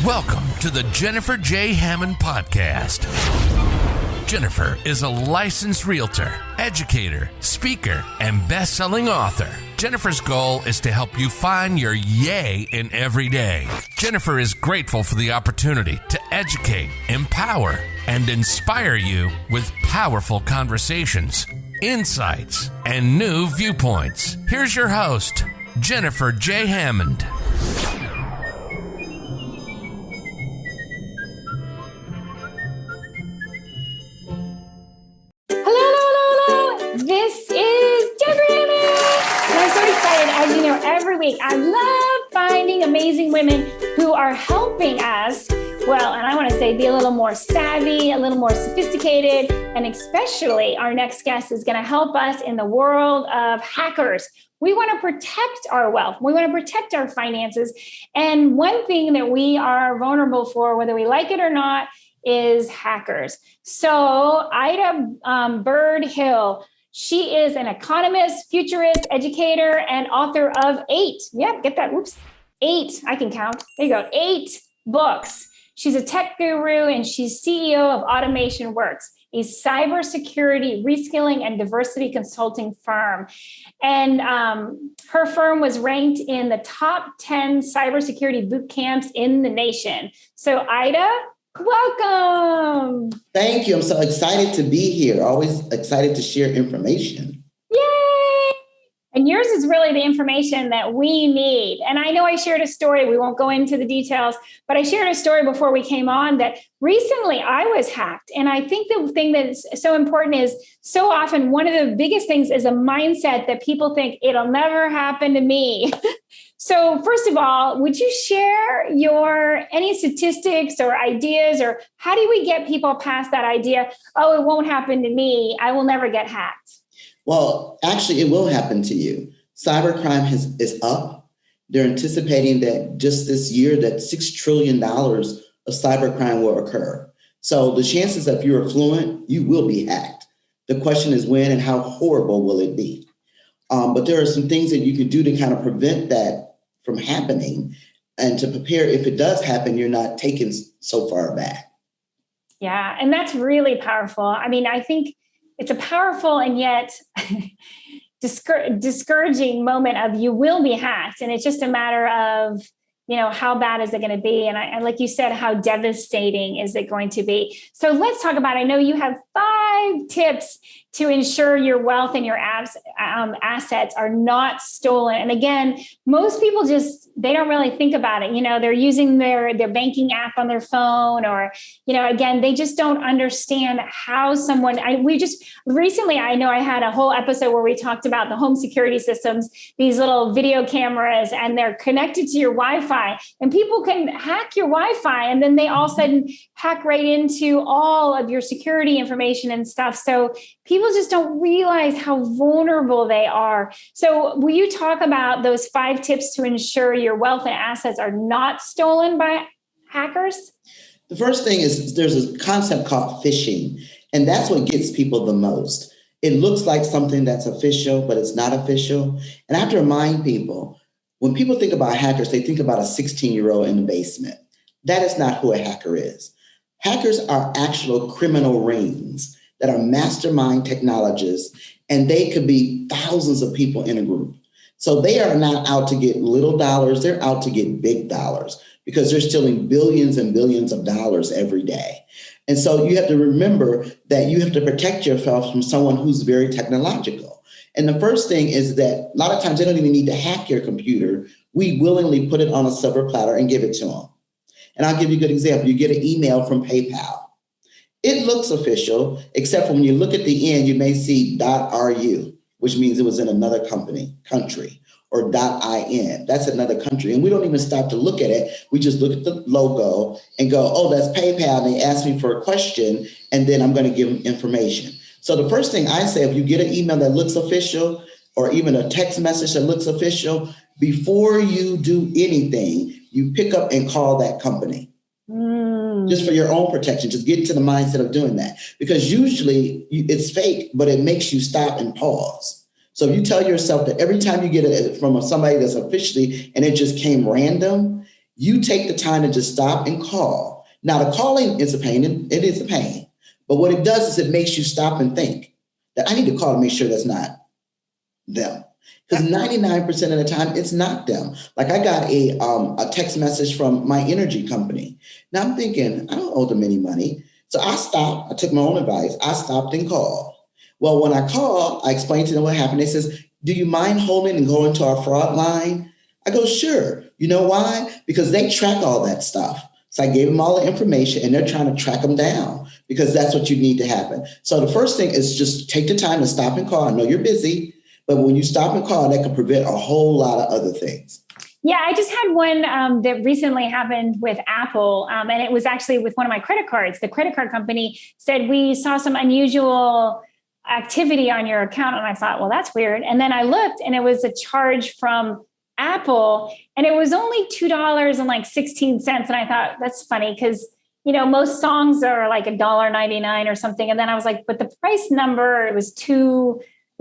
Welcome to the Jennifer J. Hammond Podcast. Jennifer is a licensed realtor, educator, speaker, and best-selling author. Jennifer's goal is to help you find your yay in every day. Jennifer is grateful for the opportunity to educate, empower, and inspire you with powerful conversations, insights, and new viewpoints. Here's your host, Jennifer J. Hammond. This is Jennifer Hammond, and I'm so excited. As you know, every week I love finding amazing women who are helping us, well, and I want to say be a little more savvy, a little more sophisticated, and especially our next guest is going to help us in the world of hackers. We want to protect our wealth. We want to protect our finances. And one thing that we are vulnerable for, whether we like it or not, is hackers. So Ida Byrd-Hill, she is an economist, futurist, educator, and author of 8. Yep, get that. Oops. 8. I can count. There you go. 8 books. She's a tech guru, and she's CEO of Automation Workz, a cybersecurity reskilling and diversity consulting firm. And her firm was ranked in the top 10 cybersecurity bootcamps in the nation. So Ida, welcome. Thank you. I'm so excited to be here. Always excited to share information. Yay! And yours is really the information that we need. And I know I shared a story. We won't go into the details, but I shared a story before we came on that recently I was hacked. And I think the thing that's so important is so often one of the biggest things is a mindset that people think it'll never happen to me. So first of all, would you share any statistics or ideas, or how do we get people past that idea? Oh, it won't happen to me. I will never get hacked. Well, actually, it will happen to you. Cybercrime is up. They're anticipating that just this year that $6 trillion of cybercrime will occur. So the chances that if you're fluent, you will be hacked. The question is when and how horrible will it be? But there are some things that you could do to kind of prevent that from happening and to prepare if it does happen, you're not taken so far back. Yeah, and that's really powerful. I mean, I think it's a powerful and yet discouraging moment of you will be hacked. And it's just a matter of, how bad is it going to be? And like you said, how devastating is it going to be? So let's talk about, I know you have 5 tips to ensure your wealth and your assets are not stolen. And again, most people they don't really think about it. They're using their banking app on their phone, or, again, they just don't understand how someone, recently, I know I had a whole episode where we talked about the home security systems, these little video cameras, and they're connected to your Wi-Fi, and people can hack your Wi-Fi, and then they all of a sudden hack right into all of your security information and stuff. So people just don't realize how vulnerable they are. So will you talk about those 5 tips to ensure your wealth and assets are not stolen by hackers? The first thing is there's a concept called phishing, and that's what gets people the most. It looks like something that's official, but it's not official. And I have to remind people, when people think about hackers, they think about a 16-year-old in the basement. That is not who a hacker is. Hackers are actual criminal rings that are mastermind technologists, and they could be thousands of people in a group. So they are not out to get little dollars, they're out to get big dollars because they're stealing billions and billions of dollars every day. And so you have to remember that you have to protect yourself from someone who's very technological. And the first thing is that a lot of times they don't even need to hack your computer. We willingly put it on a silver platter and give it to them. And I'll give you a good example. You get an email from PayPal. It looks official, except for when you look at the end, you may see .ru, which means it was in another country, or .in. That's another country. And we don't even stop to look at it. We just look at the logo and go, oh, that's PayPal. And they ask me for a question, and then I'm going to give them information. So the first thing I say, if you get an email that looks official, or even a text message that looks official, before you do anything, you pick up and call that company. Just for your own protection, just get into the mindset of doing that. Because usually it's fake, but it makes you stop and pause. So if you tell yourself that every time you get it from somebody that's officially, and it just came random, you take the time to just stop and call. Now, the calling is a pain, and it is a pain. But what it does is it makes you stop and think that I need to call to make sure that's not them. Because 99% of the time, it's not them. Like I got a text message from my energy company. Now I'm thinking, I don't owe them any money. So I stopped. I took my own advice. I stopped and called. Well, when I called, I explained to them what happened. They says, do you mind holding and going to our fraud line? I go, sure. You know why? Because they track all that stuff. So I gave them all the information and they're trying to track them down because that's what you need to happen. So the first thing is just take the time to stop and call. I know you're busy, but when you stop and call, that can prevent a whole lot of other things. Yeah, I just had one that recently happened with Apple, and it was actually with one of my credit cards. The credit card company said, we saw some unusual activity on your account. And I thought, well, that's weird. And then I looked and it was a charge from Apple and it was only $2.16. And I thought, that's funny because, you know, most songs are like $1.99 or something. And then I was like, but the price number, it was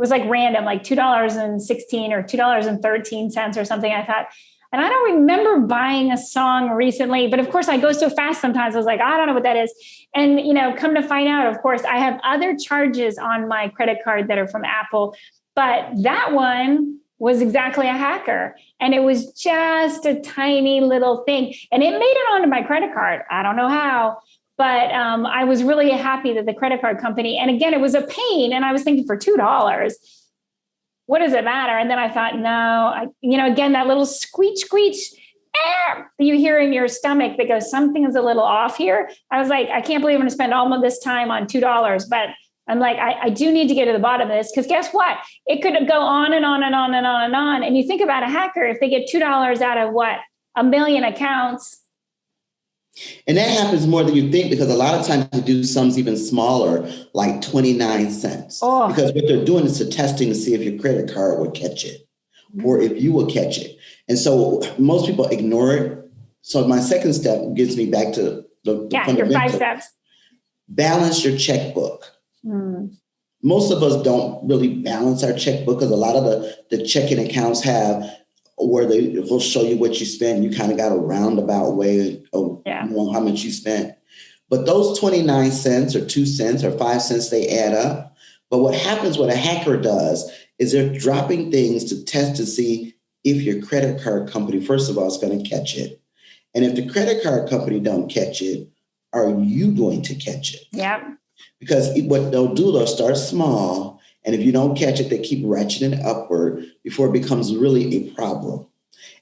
like random, like $2.16 or $2.13 or something. I thought, and I don't remember buying a song recently, but of course I go so fast sometimes. I was like, I don't know what that is. And, you know, come to find out, of course, I have other charges on my credit card that are from Apple, but that one was exactly a hacker. And it was just a tiny little thing. And it made it onto my credit card. I don't know how, but I was really happy that the credit card company, and again, it was a pain. And I was thinking for $2, what does it matter? And then I thought, again, that little screech, you hear in your stomach that goes, something is a little off here. I was like, I can't believe I'm going to spend all of this time on $2, but I'm like, I do need to get to the bottom of this because guess what? It could go on and on and on and on and on. And you think about a hacker, if they get $2 out of what? 1 million accounts. And that happens more than you think because a lot of times they do sums even smaller, like 29 cents. Oh. Because what they're doing is to testing to see if your credit card will catch it or if you will catch it. And so most people ignore it. So my second step gets me back to the your 5 steps. Balance your checkbook. Most of us don't really balance our checkbook because a lot of the checking accounts have where they will show you what you spent. You kind of got a roundabout way of knowing how much you spent. But those 29 cents or 2 cents or 5 cents, they add up. But what happens, what a hacker does is they're dropping things to test to see if your credit card company, first of all, is going to catch it. And if the credit card company don't catch it, are you going to catch it? Yep. Because what they'll do, they'll start small. And if you don't catch it, they keep ratcheting it upward before it becomes really a problem.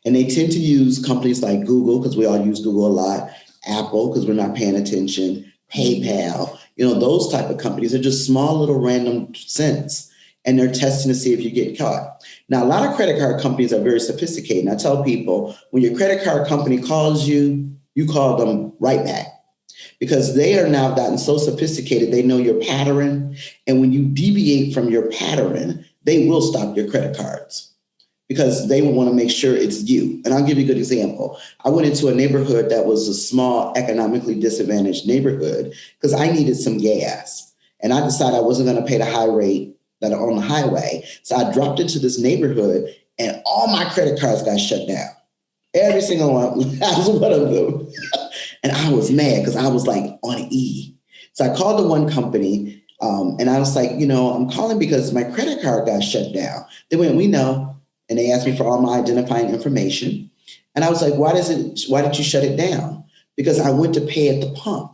And they tend to use companies like Google, because we all use Google a lot, Apple, because we're not paying attention, PayPal, those type of companies are just small little random cents. And they're testing to see if you get caught. Now, a lot of credit card companies are very sophisticated. And I tell people, when your credit card company calls you, you call them right back. Because they are now gotten so sophisticated, they know your pattern. And when you deviate from your pattern, they will stop your credit cards because they will want to make sure it's you. And I'll give you a good example. I went into a neighborhood that was a small, economically disadvantaged neighborhood because I needed some gas. And I decided I wasn't going to pay the high rate that are on the highway. So I dropped into this neighborhood and all my credit cards got shut down. Every single one. I was one of them. And I was mad because I was like on E. So I called the one company and I was like, I'm calling because my credit card got shut down. They went, we know. And they asked me for all my identifying information. And I was like, why did you shut it down? Because I went to pay at the pump.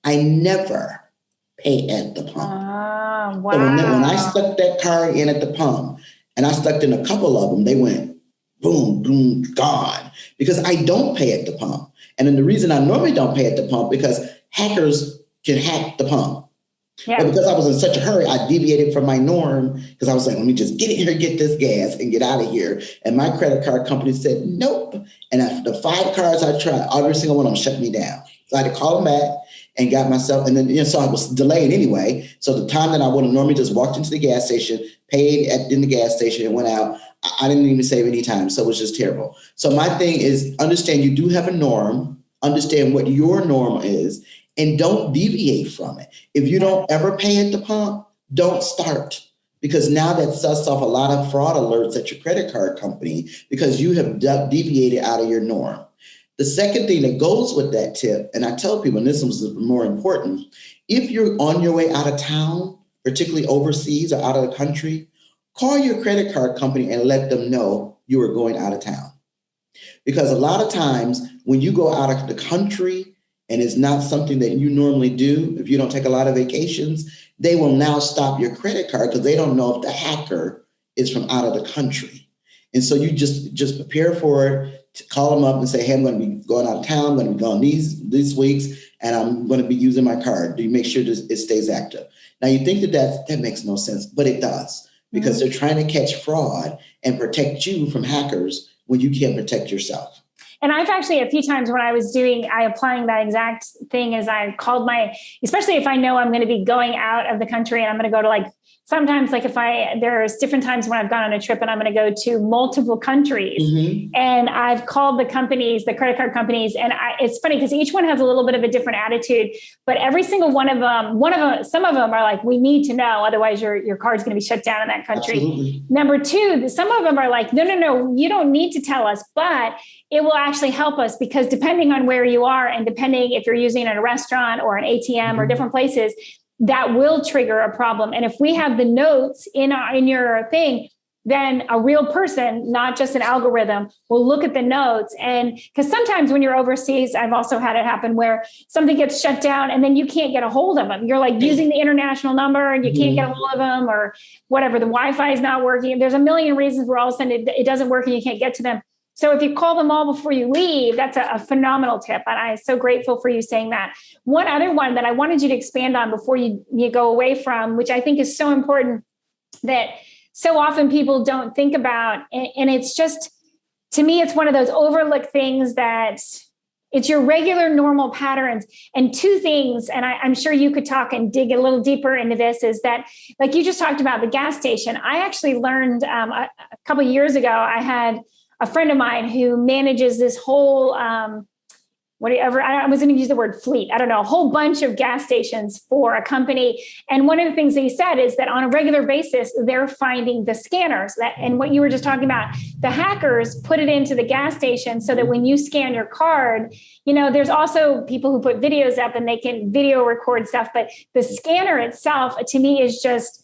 I never pay at the pump. Wow. So when I stuck that card in at the pump and I stuck in a couple of them, they went boom, boom, gone. Because I don't pay at the pump. And then the reason I normally don't pay at the pump because hackers can hack the pump. Yeah. But because I was in such a hurry, I deviated from my norm because I was like, let me just get in here, get this gas and get out of here. And my credit card company said, nope. And after the 5 cards I tried, every single one of them shut me down. So I had to call them back and got myself. And then, so I was delayed anyway. So the time that I would have normally just walked into the gas station, paid in the gas station and went out, I didn't even save any time. So it was just terrible. So my thing is understand you do have a norm, understand what your norm is, and don't deviate from it. If you don't ever pay at the pump, don't start. Because now that sets off a lot of fraud alerts at your credit card company because you have deviated out of your norm. The second thing that goes with that tip, and I tell people, and this was more important, if you're on your way out of town, particularly overseas or out of the country, call your credit card company and let them know you are going out of town. Because a lot of times when you go out of the country and it's not something that you normally do, if you don't take a lot of vacations, they will now stop your credit card because they don't know if the hacker is from out of the country. And so you just prepare for it. Call them up and say, hey, I'm going to be going out of town. I'm going to be gone these weeks, and I'm going to be using my card. Do you make sure it stays active? Now, you think that makes no sense, but it does, because they're trying to catch fraud and protect you from hackers when you can't protect yourself. And I've actually, a few times when I was applying that exact thing, as I called especially if I know I'm going to be going out of the country and I'm going to go to sometimes there's different times when I've gone on a trip and I'm going to go to multiple countries, and I've called the companies, the credit card companies. And it's funny because each one has a little bit of a different attitude, but every single one of them, some of them are like, we need to know, otherwise your card's going to be shut down in that country. Absolutely. Number two, some of them are like, no, you don't need to tell us, but it will actually help us, because depending on where you are and depending if you're using it in a restaurant or an ATM or different places, that will trigger a problem. And if we have the notes in your thing, then a real person, not just an algorithm, will look at the notes. And because sometimes when you're overseas, I've also had it happen where something gets shut down and then you can't get a hold of them. You're using the international number and you can't get a hold of them, or whatever. The Wi-Fi is not working. There's a million reasons where all of a sudden it doesn't work and you can't get to them. So if you call them all before you leave, that's a phenomenal tip. And I'm so grateful for you saying that. One other one that I wanted you to expand on before you go away from, which I think is so important, that so often people don't think about. And it's just, to me, it's one of those overlooked things that it's your regular normal patterns. And two things, and I'm sure you could talk and dig a little deeper into this, is that, like you just talked about the gas station. I actually learned a couple of years ago, I had a friend of mine who manages this whole, I was going to use the word fleet. I don't know, a whole bunch of gas stations for a company. And one of the things that he said is that on a regular basis, they're finding the scanners and what you were just talking about, the hackers put it into the gas station so that when you scan your card, there's also people who put videos up and they can video record stuff. But the scanner itself, to me, is just,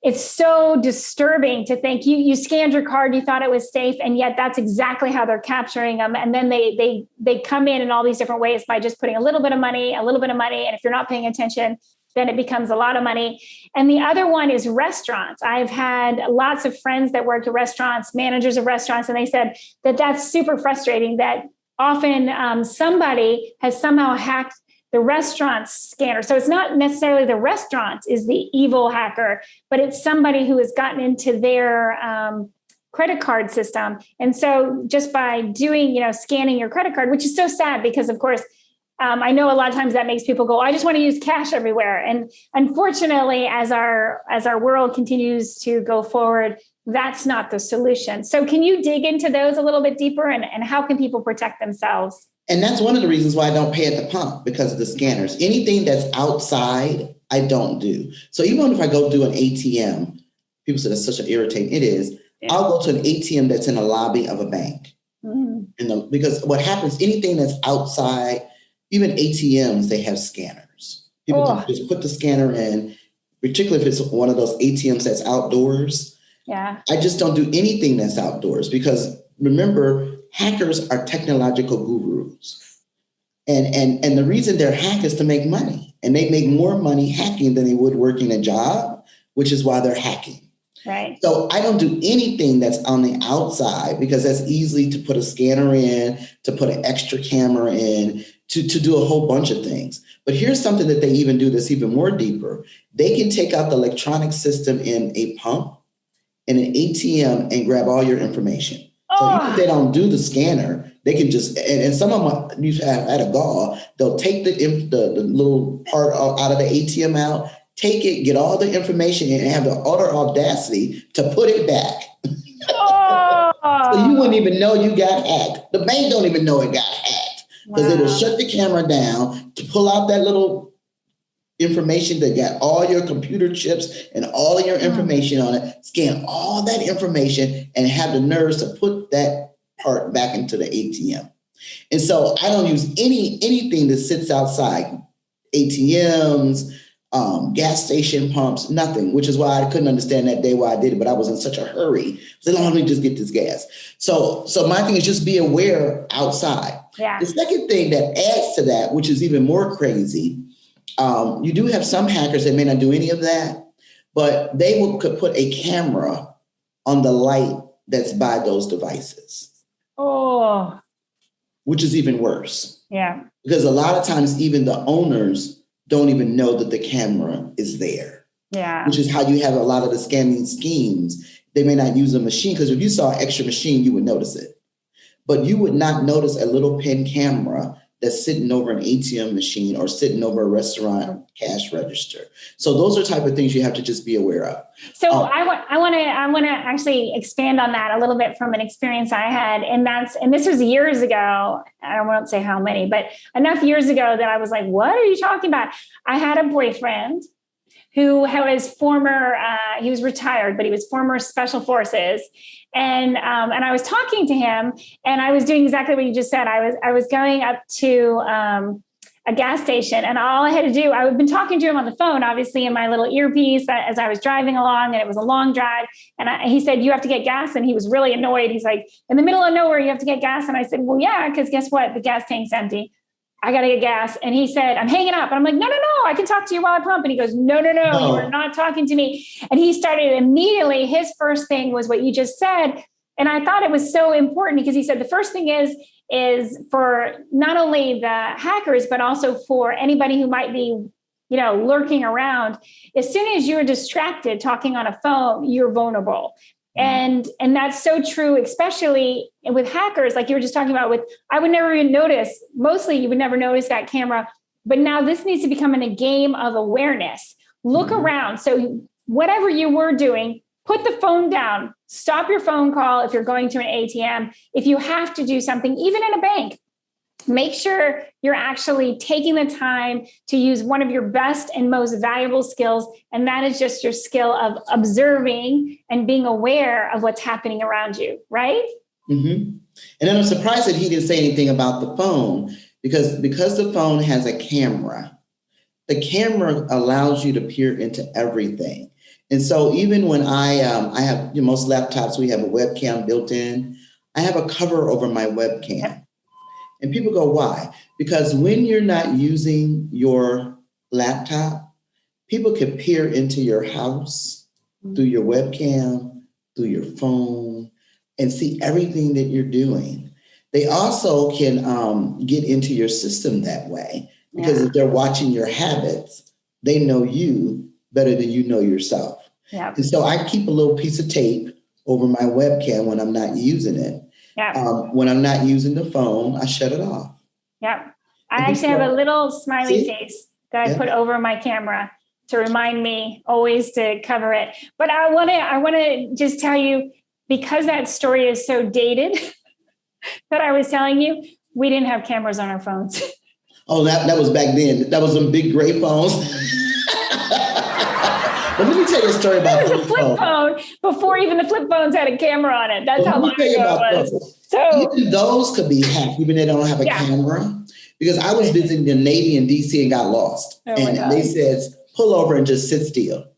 it's so disturbing to think you scanned your card, you thought it was safe, and yet that's exactly how they're capturing them. And then they come in all these different ways by just putting a little bit of money. And if you're not paying attention, then it becomes a lot of money. And the other one is restaurants. I've had lots of friends that worked at restaurants, managers of restaurants, and they said that that's super frustrating, that often somebody has somehow hacked the restaurant scanner. So it's not necessarily the restaurant is the evil hacker, but it's somebody who has gotten into their credit card system. And so just by doing, scanning your credit card, which is so sad because, of course, I know a lot of times that makes people go, I just want to use cash everywhere. And unfortunately, as our world continues to go forward, that's not the solution. So can you dig into those a little bit deeper, and how can people protect themselves? And that's one of the reasons why I don't pay at the pump, because of the scanners. Anything that's outside, I don't do. So even if I go do an ATM, people say that's such an irritating. It is. Yeah. I'll go to an ATM that's in the lobby of a bank. Because what happens, anything that's outside, even ATMs, they have scanners. People can just put the scanner in, particularly if it's one of those ATMs that's outdoors. Yeah. I just don't do anything that's outdoors, because remember, hackers are technological gurus. And the reason they're hacked is to make money. And they make more money hacking than they would working a job, which is why they're hacking. Right. So I don't do anything that's on the outside, because that's easily to put a scanner in, to put an extra camera in, to do a whole bunch of things. But here's something that they even do that's even more deeper. They can take out the electronic system in a pump, in an ATM, and grab all your information. So even if they don't do the scanner, they can just, and some of them you've had a gall, they'll take the little part out of the ATM out, take it, get all the information, and have the utter audacity to put it back. So you wouldn't even know you got hacked. The bank don't even know it got hacked, because they will shut the camera down to pull out that little information that got all your computer chips and all of your information on it, scan all that information, and have the nerves to put that part back into the ATM. And so I don't use anything that sits outside, ATMs, gas station pumps, nothing, which is why I couldn't understand that day why I did it, but I was in such a hurry. So let me just get this gas. So my thing is just be aware outside. Yeah. The second thing that adds to that, which is even more crazy, you do have some hackers that may not do any of that, but they could put a camera on the light that's by those devices. Oh. Which is even worse. Yeah. Because a lot of times even the owners don't even know that the camera is there. Yeah. Which is how you have a lot of the scamming schemes. They may not use a machine, because if you saw an extra machine, you would notice it. But you would not notice a little pen camera that's sitting over an ATM machine or sitting over a restaurant cash register. So those are type of things you have to just be aware of. So I want to actually expand on that a little bit from an experience I had, and this was years ago. I won't say how many, but enough years ago that I was like, "What are you talking about?" I had a boyfriend who was former. He was retired, but he was former Special Forces. And I was talking to him, and I was doing exactly what you just said. I was going up to a gas station, and all I had to do, I had been talking to him on the phone, obviously in my little earpiece as I was driving along, and it was a long drive. And he said, "You have to get gas." And he was really annoyed. He's like, "In the middle of nowhere, you have to get gas." And I said, "Well, yeah, because guess what? The gas tank's empty. I got to get gas." And he said, "I'm hanging up." And I'm like, no, I can talk to you while I pump. And he goes, no, you are not talking to me. And he started immediately. His first thing was what you just said. And I thought it was so important, because he said the first thing is for not only the hackers, but also for anybody who might be, lurking around. As soon as you're distracted talking on a phone, you're vulnerable. And that's so true, especially with hackers, like you were just talking about I would never even notice, mostly you would never notice that camera, but now this needs to become a game of awareness. Look around. So whatever you were doing, put the phone down, stop your phone call if you're going to an ATM. If you have to do something, even in a bank, make sure you're actually taking the time to use one of your best and most valuable skills. And that is just your skill of observing and being aware of what's happening around you, right? Mm-hmm. And I'm surprised that he didn't say anything about the phone, because the phone has a camera. The camera allows you to peer into everything. And so even when I have, most laptops, we have a webcam built in. I have a cover over my webcam. And people go, why? Because when you're not using your laptop, people can peer into your house through your webcam, through your phone, and see everything that you're doing. They also can get into your system that way, because if they're watching your habits, they know you better than you know yourself. Yeah. And so I keep a little piece of tape over my webcam when I'm not using it. Yeah. When I'm not using the phone, I shut it off. Yeah. I actually have a little smiley face that I put over my camera to remind me always to cover it. But I want to just tell you, because that story is so dated that I was telling you, we didn't have cameras on our phones. Oh, that was back then. That was some big gray phones. But let me tell you a story about the flip phone before even the flip phones had a camera on it. That's how long ago it was. So even those could be hacked, even if they don't have a camera. Because I was visiting the Navy in DC and got lost. And they said, pull over and just sit still.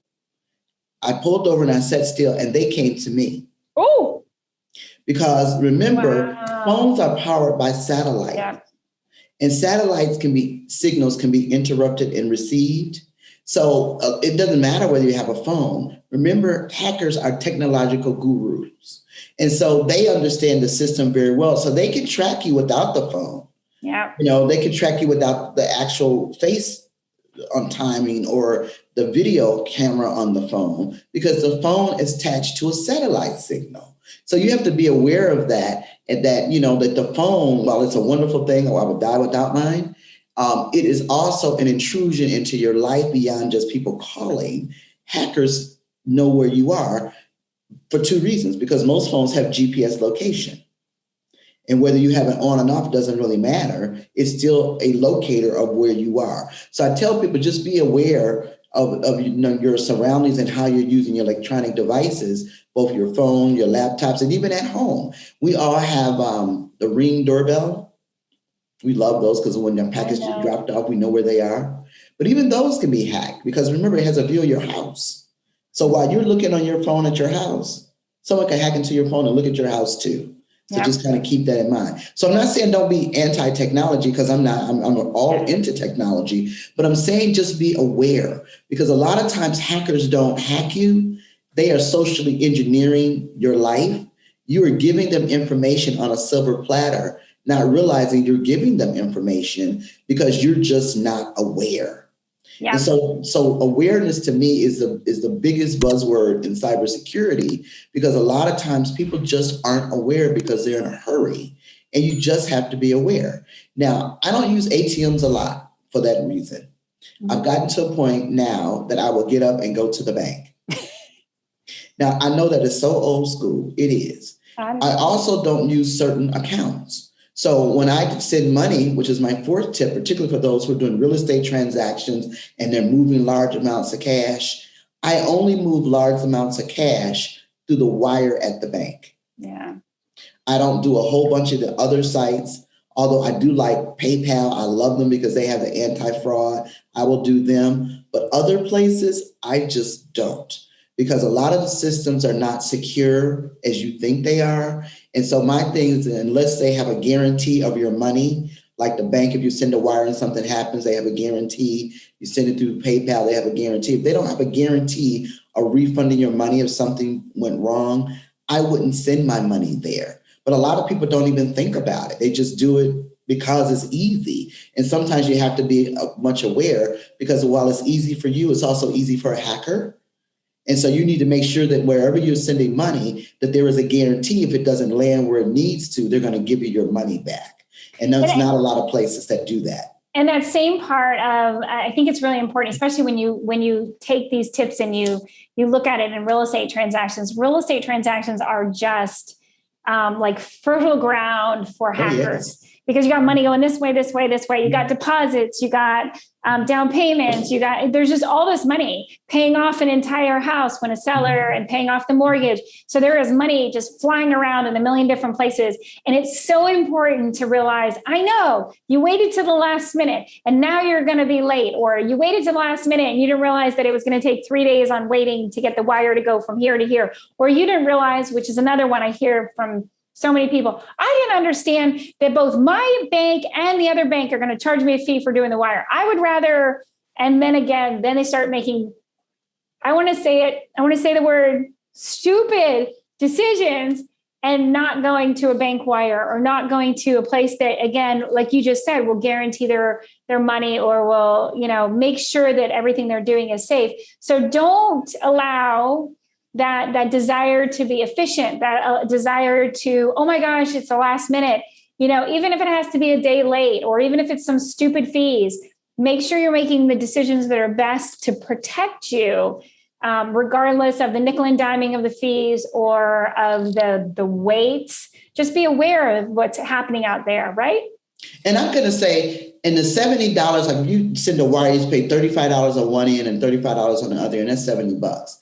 I pulled over and I sat still, and they came to me. Oh. Because remember, phones are powered by satellite. Yeah. And signals can be interrupted and received. So it doesn't matter whether you have a phone. Remember, hackers are technological gurus. And so they understand the system very well. So they can track you without the phone. Yeah. They can track you without the actual face on timing or the video camera on the phone, because the phone is attached to a satellite signal. So you have to be aware of that, and that, that the phone, while it's a wonderful thing, or I would die without mine, it is also an intrusion into your life beyond just people calling. Hackers know where you are for two reasons, because most phones have GPS location. And whether you have it on and off doesn't really matter. It's still a locator of where you are. So I tell people, just be aware of your surroundings and how you're using your electronic devices, both your phone, your laptops, and even at home. We all have the Ring doorbell. We love those because when the package is dropped off, we know where they are. But even those can be hacked because remember, it has a view of your house. So while you're looking on your phone at your house, someone can hack into your phone and look at your house too. So just kind of keep that in mind. So I'm not saying don't be anti-technology because I'm all into technology, but I'm saying just be aware because a lot of times hackers don't hack you. They are socially engineering your life. You are giving them information on a silver platter, not realizing you're giving them information because you're just not aware. Yeah. And so awareness to me is the biggest buzzword in cybersecurity because a lot of times people just aren't aware because they're in a hurry and you just have to be aware. Now, I don't use ATMs a lot for that reason. Mm-hmm. I've gotten to a point now that I will get up and go to the bank. Now, I know that it's so old school. It is. I also don't use certain accounts. So when I send money, which is my fourth tip, particularly for those who are doing real estate transactions and they're moving large amounts of cash, I only move large amounts of cash through the wire at the bank. Yeah. I don't do a whole bunch of the other sites, although I do like PayPal. I love them because they have the anti-fraud. I will do them. But other places, I just don't. Because a lot of the systems are not secure as you think they are. And so my thing is, unless they have a guarantee of your money, like the bank, if you send a wire and something happens, they have a guarantee. You send it through PayPal, they have a guarantee. If they don't have a guarantee of refunding your money if something went wrong, I wouldn't send my money there. But a lot of people don't even think about it. They just do it because it's easy. And sometimes you have to be much aware because while it's easy for you, it's also easy for a hacker. And so you need to make sure that wherever you're sending money, that there is a guarantee if it doesn't land where it needs to, they're going to give you your money back. And there's not a lot of places that do that. And that same part of, I think it's really important, especially when you take these tips and you look at it in real estate transactions. Real estate transactions are just like fertile ground for hackers. Because you got money going this way, this way, this way. You got deposits, you got down payments, there's just all this money paying off an entire house when a seller and paying off the mortgage. So there is money just flying around in a million different places. And it's so important to realize, I know you waited to the last minute and now you're going to be late, or you waited to the last minute and you didn't realize that it was going to take 3 days on waiting to get the wire to go from here to here. Or you didn't realize, which is another one I hear from so many people, I didn't understand that both my bank and the other bank are going to charge me a fee for doing the wire. I would rather, and then again, then they start making, I want to say the word stupid decisions and not going to a bank wire or not going to a place that, again, like you just said, will guarantee their money or will, make sure that everything they're doing is safe. So don't allow that desire to be efficient, that desire to, oh my gosh, it's the last minute, even if it has to be a day late, or even if it's some stupid fees, make sure you're making the decisions that are best to protect you, regardless of the nickel and diming of the fees or of the weights. Just be aware of what's happening out there, right? And I'm going to say, in the $70, like if you send a wire, you pay $35 on one end and $35 on the other, and that's $70.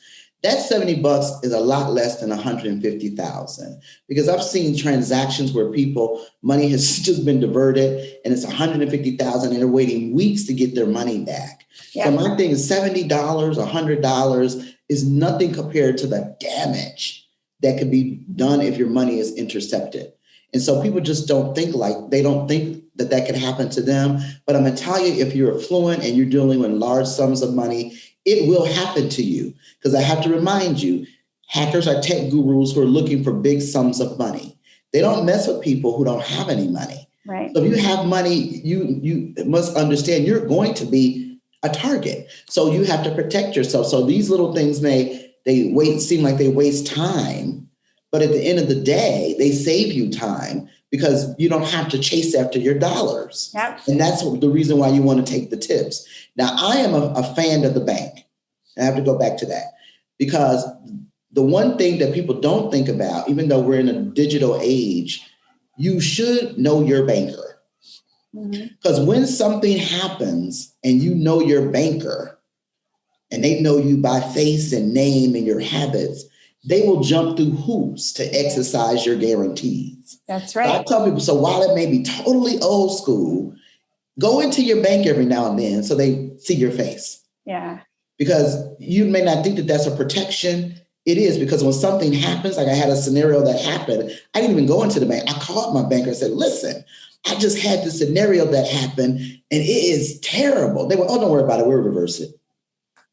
That $70 is a lot less than $150,000 because I've seen transactions where money has just been diverted and it's $150,000 and they're waiting weeks to get their money back. Yeah. So my thing is $70, $100 is nothing compared to the damage that could be done if your money is intercepted. And so people just don't think that could happen to them. But I'm going to tell you, if you're affluent and you're dealing with large sums of money, it will happen to you. Because I have to remind you, hackers are tech gurus who are looking for big sums of money. They don't mess with people who don't have any money. Right. So if you have money, you must understand you're going to be a target. So you have to protect yourself. So these little things seem like they waste time, but at the end of the day, they save you time because you don't have to chase after your dollars. Yep. And that's the reason why you want to take the tips. Now, I am a fan of the bank. I have to go back to that because the one thing that people don't think about, even though we're in a digital age, you should know your banker. Because when something happens and you know your banker and they know you by face and name and your habits, they will jump through hoops to exercise your guarantees. That's right. So I tell people, so while it may be totally old school, go into your bank every now and then so they see your face. Yeah. Because you may not think that that's a protection. It is, because when something happens, like I had a scenario that happened, I didn't even go into the bank. I called my banker and said, listen, I just had this scenario that happened and it is terrible. They went, oh, don't worry about it. We'll reverse it.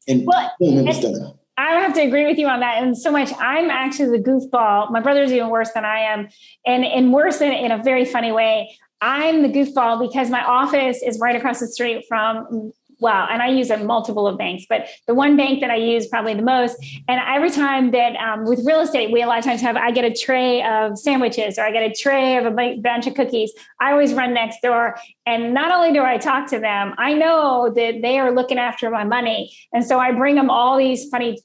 And boom, it was done. I have to agree with you on that. And so much, I'm actually the goofball. My brother's even worse than I am. And worse in a very funny way. I'm the goofball because my office is right across the street from, and I use a multiple of banks, but the one bank that I use probably the most. And every time that with real estate, we a lot of times I get a tray of sandwiches or I get a tray of a bunch of cookies. I always run next door. And not only do I talk to them, I know that they are looking after my money. And so I bring them all these funny,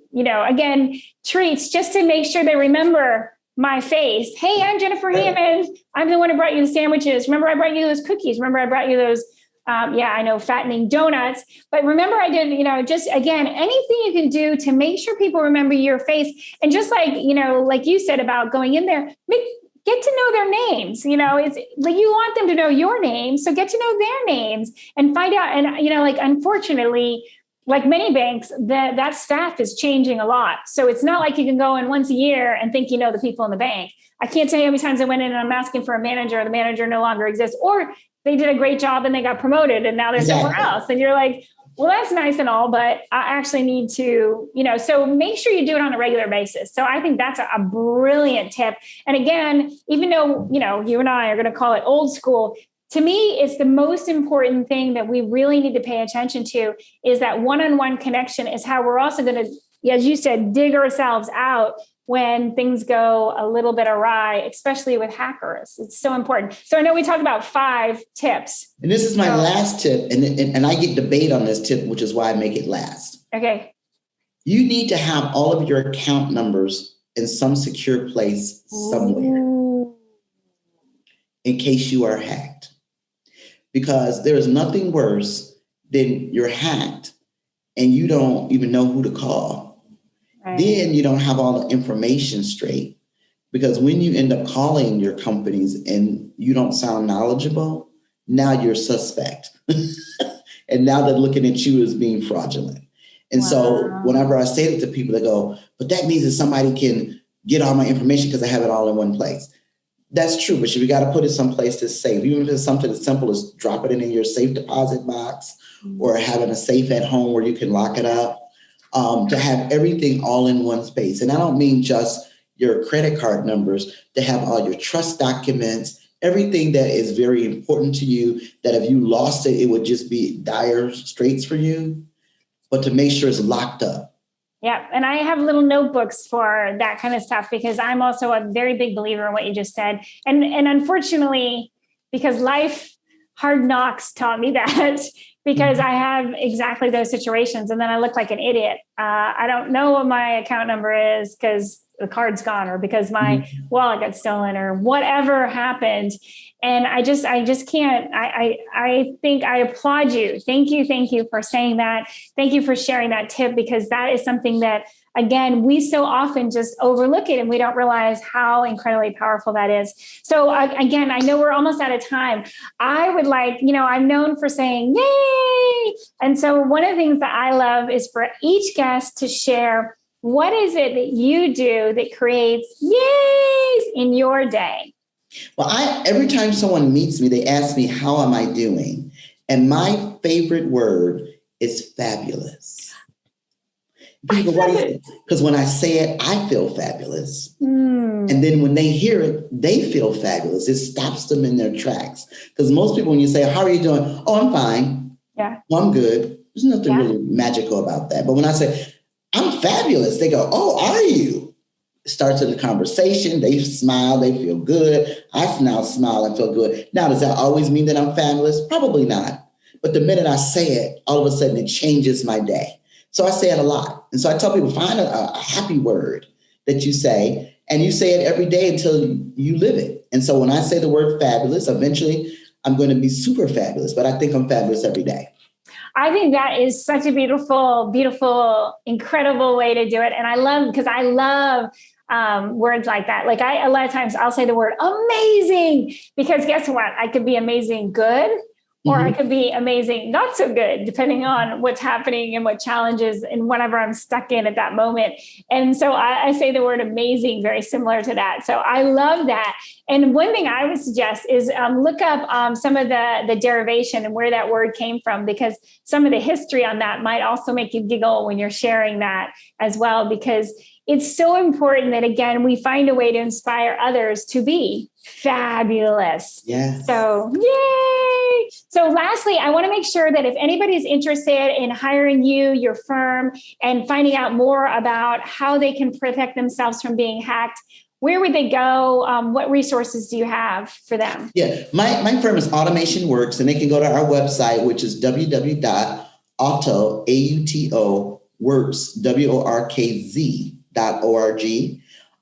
treats just to make sure they remember my face. Hey, I'm Jennifer Hammond. I'm the one who brought you the sandwiches. Remember, I brought you those cookies. Remember, I brought you those I know, fattening donuts. But remember, I did, just again, anything you can do to make sure people remember your face. And just like, like you said about going in there, get to know their names. It's like you want them to know your name. So get to know their names and find out. And, unfortunately, like many banks, that staff is changing a lot. So it's not like you can go in once a year and think you know the people in the bank. I can't tell you how many times I went in and I'm asking for a manager, the manager no longer exists, or they did a great job and they got promoted and now they're somewhere else. And you're like, well, that's nice and all, but I actually need to, so make sure you do it on a regular basis. So I think that's a brilliant tip. And again, even though, you and I are going to call it old school, to me, it's the most important thing that we really need to pay attention to is that one-on-one connection is how we're also going to, as you said, dig ourselves out when things go a little bit awry, especially with hackers. It's so important. So I know we talked about 5 tips. And this is my last tip. And I get debate on this tip, which is why I make it last. Okay. You need to have all of your account numbers in some secure place somewhere in case you are hacked. Because there is nothing worse than you're hacked and you don't even know who to call. Right. Then you don't have all the information straight, because when you end up calling your companies and you don't sound knowledgeable, now you're suspect. And now they're looking at you as being fraudulent. And so whenever I say it to people, they go, but that means that somebody can get all my information because I have it all in one place. That's true, but we got to put it someplace that's safe. Even if it's something as simple as dropping it in your safe deposit box or having a safe at home where you can lock it up. To have everything all in one space. And I don't mean just your credit card numbers, to have all your trust documents, everything that is very important to you, that if you lost it, it would just be dire straits for you, but to make sure it's locked up. Yeah. And I have little notebooks for that kind of stuff, because I'm also a very big believer in what you just said. And unfortunately, because life, hard knocks taught me that, because I have exactly those situations. And then I look like an idiot. I don't know what my account number is because the card's gone, or because my wallet got stolen, or whatever happened. And I just can't. I think I applaud you. Thank you for saying that. Thank you for sharing that tip, because that is something that, again, we so often just overlook it and we don't realize how incredibly powerful that is. So again, I know we're almost out of time. I would like, I'm known for saying, yay. And so one of the things that I love is for each guest to share, what is it that you do that creates yays in your day? Well, every time someone meets me, they ask me, how am I doing? And my favorite word is fabulous. People, what is it? Because when I say it, I feel fabulous. And then when they hear it, they feel fabulous. It stops them in their tracks. Because most people, when you say, how are you doing? Oh, I'm fine. Yeah. Well, I'm good. There's nothing really magical about that. But when I say, I'm fabulous, they go, oh, are you? It starts in the conversation. They smile. They feel good. I now smile and feel good. Now, does that always mean that I'm fabulous? Probably not. But the minute I say it, all of a sudden it changes my day. So I say it a lot. And so I tell people, find a happy word that you say, and you say it every day until you live it. And so when I say the word fabulous, eventually I'm going to be super fabulous, but I think I'm fabulous every day. I think that is such a beautiful, beautiful, incredible way to do it. And I love words like that. Like a lot of times I'll say the word amazing, because guess what? I could be amazing good, or I could be amazing not so good, depending on what's happening and what challenges and whatever I'm stuck in at that moment. And so I say the word amazing very similar to that. So I love that. And one thing I would suggest is look up some of the derivation and where that word came from, because some of the history on that might also make you giggle when you're sharing that as well, because it's so important that, again, we find a way to inspire others to be fabulous. Yes. So, yay. So lastly, I want to make sure that if anybody's interested in hiring you, your firm, and finding out more about how they can protect themselves from being hacked, where would they go? What resources do you have for them? Yeah, my firm is Automation Workz, and they can go to our website, which is www.workz.org.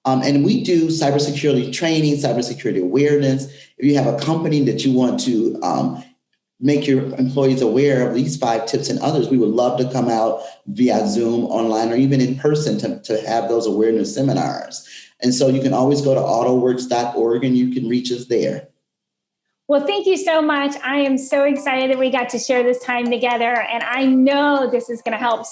And we do cybersecurity training, cybersecurity awareness. If you have a company that you want to make your employees aware of these 5 tips and others, we would love to come out via Zoom, online, or even in person to have those awareness seminars. And so you can always go to autoworks.org and you can reach us there. Well, thank you so much. I am so excited that we got to share this time together, and I know this is going to help